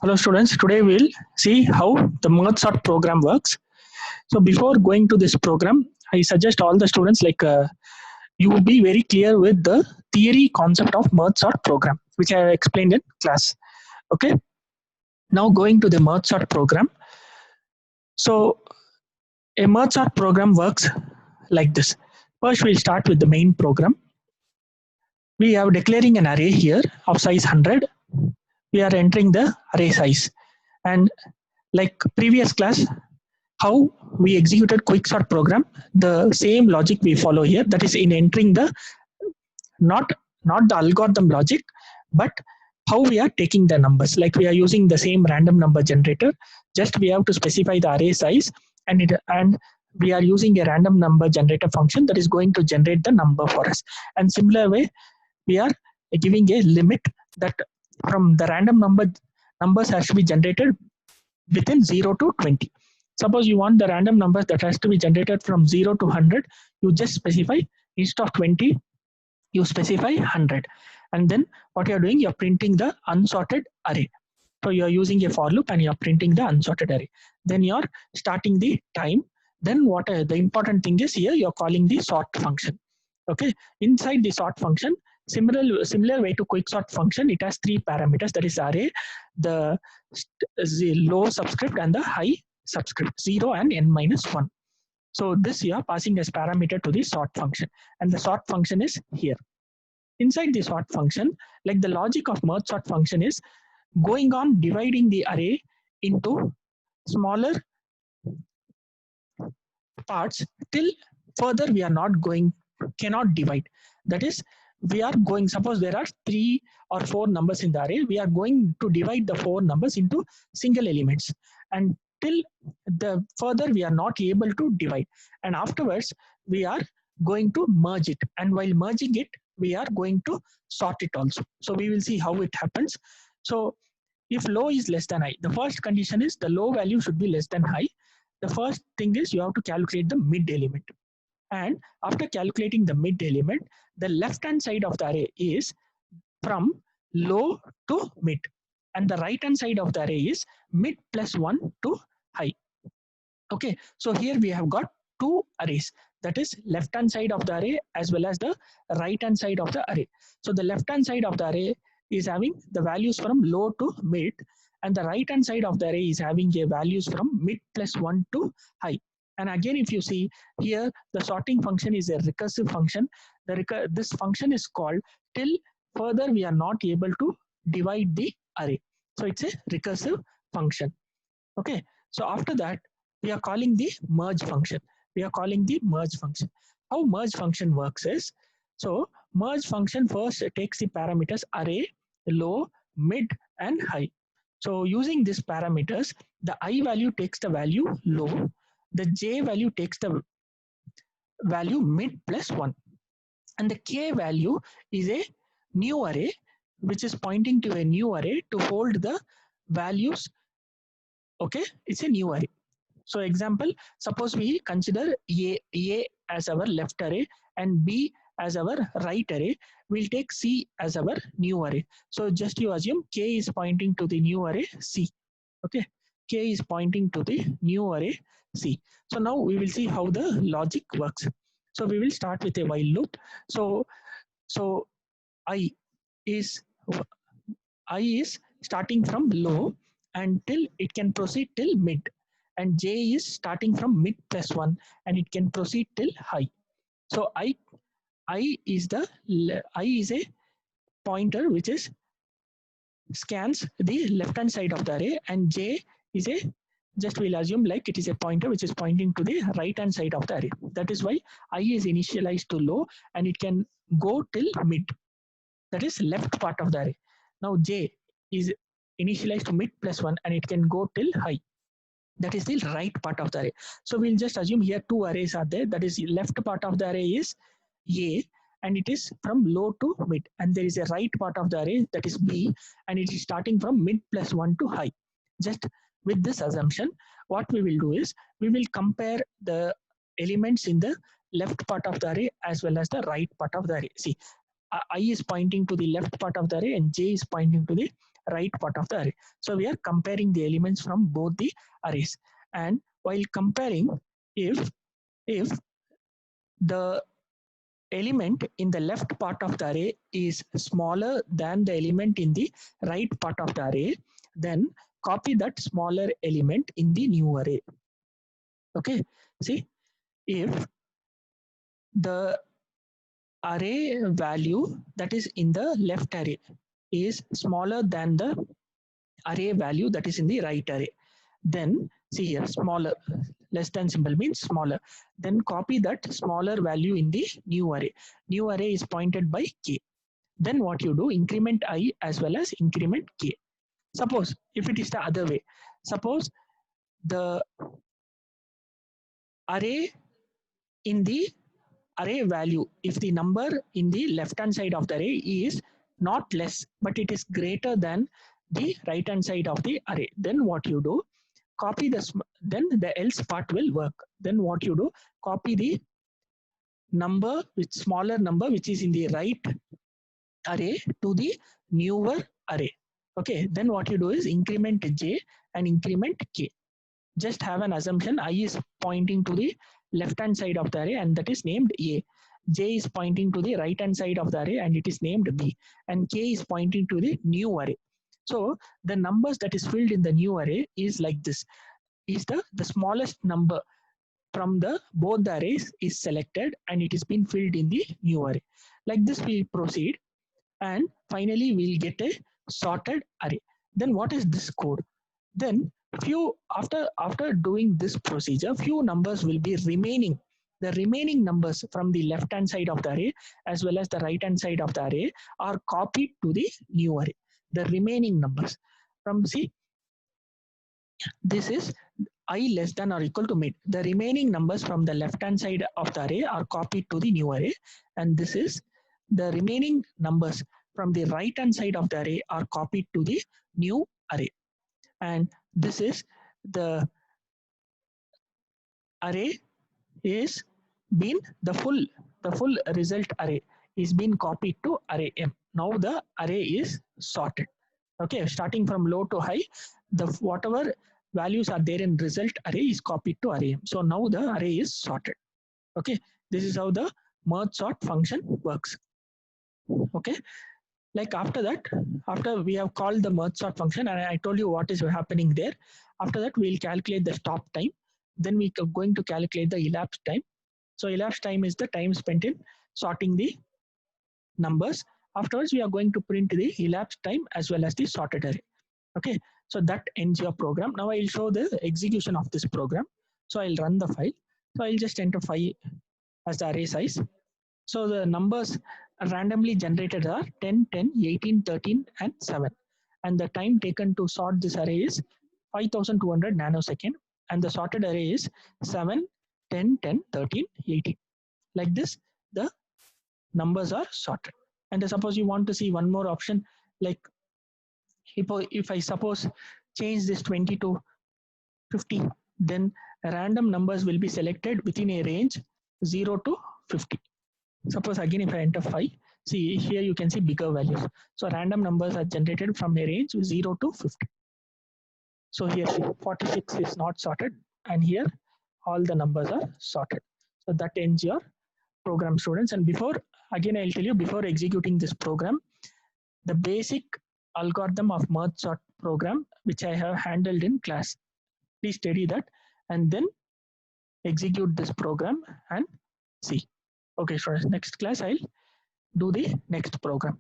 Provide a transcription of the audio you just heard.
Hello students, today we'll see how the merge sort program works. So before going to this program, I suggest all the students you will be very clear with the theory concept of merge sort program, which I have explained in class. Okay, now going to the merge sort program. So a merge sort program works like this. First we'll start with the main program. We are declaring an array here of size 100. We are entering the array size, and like previous class, how we executed quicksort program, the same logic we follow here, that is in entering the not not the algorithm logic, but how we are taking the numbers, like we are using the same random number generator. Just we have to specify the array size, and we are using a random number generator function that is going to generate the number for us. And similar way, we are giving a limit that from the random numbers has to be generated within 0 to 20. Suppose you want the random numbers that has to be generated from 0 to 100, you just specify instead of 20, you specify 100. And then what you're doing, you're printing the unsorted array. So you're using a for loop and you're printing the unsorted array. Then you're starting the time. Then what the important thing is here, you're calling the sort function. Okay, inside the sort function, similar way to quicksort function, it has three parameters, that is array, the low subscript and the high subscript, 0 and n minus 1. So this you are passing as parameter to the sort function, and the sort function is here. Inside the sort function, like the logic of merge sort function is going on dividing the array into smaller parts till further we are not going, cannot divide. That is, we are going, suppose there are 3 or 4 numbers in the array, we are going to divide the 4 numbers into single elements, and till the further we are not able to divide, and afterwards we are going to merge it, and while merging it we are going to sort it also. So we will see how it happens. So if low is less than high, the first condition is the low value should be less than high. The first thing is you have to calculate the mid element, and after calculating the mid element, the left hand side of the array is from low to mid, and the right hand side of the array is mid plus 1 to high. Okay, so here we have got two arrays, that is left hand side of the array as well as the right hand side of the array. So the left hand side of the array is having the values from low to mid, and the right hand side of the array is having a values from mid plus 1 to high. And again, if you see here, the sorting function is a recursive function. This function is called till further we are not able to divide the array. So it's a recursive function. Okay, so after that, we are calling the merge function. We are calling the merge function. How merge function works is, so merge function first takes the parameters array, low, mid, and high. So using these parameters, the I value takes the value low, the j value takes the value mid plus 1, and the k value is a new array which is pointing to a new array to hold the values. Okay, it's a new array. So example, suppose we consider A as our left array and B as our right array, we'll take C as our new array. So just you assume K is pointing to the new array C. Okay, K is pointing to the new array C. So now we will see how the logic works. So we will start with a while loop. So I is starting from low until it can proceed till mid, and j is starting from mid plus 1 and it can proceed till high. So I is a pointer which is scans the left hand side of the array, and j is a, just we'll assume like it is a pointer which is pointing to the right hand side of the array. That is why I is initialized to low and it can go till mid, that is left part of the array. Now j is initialized to mid plus 1 and it can go till high, that is the right part of the array. So we'll just assume here two arrays are there, that is left part of the array is A and it is from low to mid, and there is a right part of the array that is B and it is starting from mid plus 1 to high. Just with this assumption, what we will do is we will compare the elements in the left part of the array as well as the right part of the array. See, I is pointing to the left part of the array and j is pointing to the right part of the array. So we are comparing the elements from both the arrays. And while comparing, if the element in the left part of the array is smaller than the element in the right part of the array, then copy that smaller element in the new array. Okay, see, if the array value that is in the left array is smaller than the array value that is in the right array, then see here, smaller, less than symbol means smaller, then copy that smaller value in the new array. New array is pointed by k. Then what you do, increment I as well as increment k. Suppose if it is the other way, suppose the array in the array value, if the number in the left hand side of the array is not less but it is greater than the right hand side of the array, then what you do, copy then the else part will work. Then what you do, copy the number with smaller number which is in the right array to the newer array. Okay, then what you do is increment j and increment k. Just have an assumption I is pointing to the left hand side of the array and that is named a. J is pointing to the right hand side of the array and it is named b, and k is pointing to the new array. So the numbers that is filled in the new array is like this, is the smallest number from the both the arrays is selected and it is been filled in the new array. Like this we proceed and finally we'll get a sorted array. Then what is this code? Then few after doing this procedure, few numbers will be remaining. The remaining numbers from the left hand side of the array as well as the right hand side of the array are copied to the new array. The remaining numbers from, see, this is I less than or equal to mid. The remaining numbers from the left hand side of the array are copied to the new array, and this is the remaining numbers from the right hand side of the array are copied to the new array. And this is the array is been the full result array is been copied to array M. Now the array is sorted. Okay, starting from low to high, the whatever values are there in result array is copied to array M. So now the array is sorted. Okay, this is how the merge sort function works. Okay, like after that, after we have called the merge sort function and I told you what is happening there, after that we'll calculate the stop time. Then we are going to calculate the elapsed time. So elapsed time is the time spent in sorting the numbers. Afterwards, we are going to print the elapsed time as well as the sorted array. Okay, so that ends your program. Now I'll show the execution of this program. So I'll run the file. So I'll just enter 5 as the array size. So the numbers randomly generated are 10, 10, 18, 13, and 7. And the time taken to sort this array is 5200 nanosecond. And the sorted array is 7, 10, 10, 13, 18. Like this, the numbers are sorted. And suppose you want to see one more option, like if I suppose change this 20 to 50, then random numbers will be selected within a range 0 to 50. Suppose again if I enter 5, see here you can see bigger values. So random numbers are generated from a range 0 to 50. So here 46 is not sorted, and here all the numbers are sorted. So that ends your program, students. And before, again I'll tell you, before executing this program, the basic algorithm of merge sort program which I have handled in class. Please study that and then execute this program and see. Okay, students, next class I'll do the next program.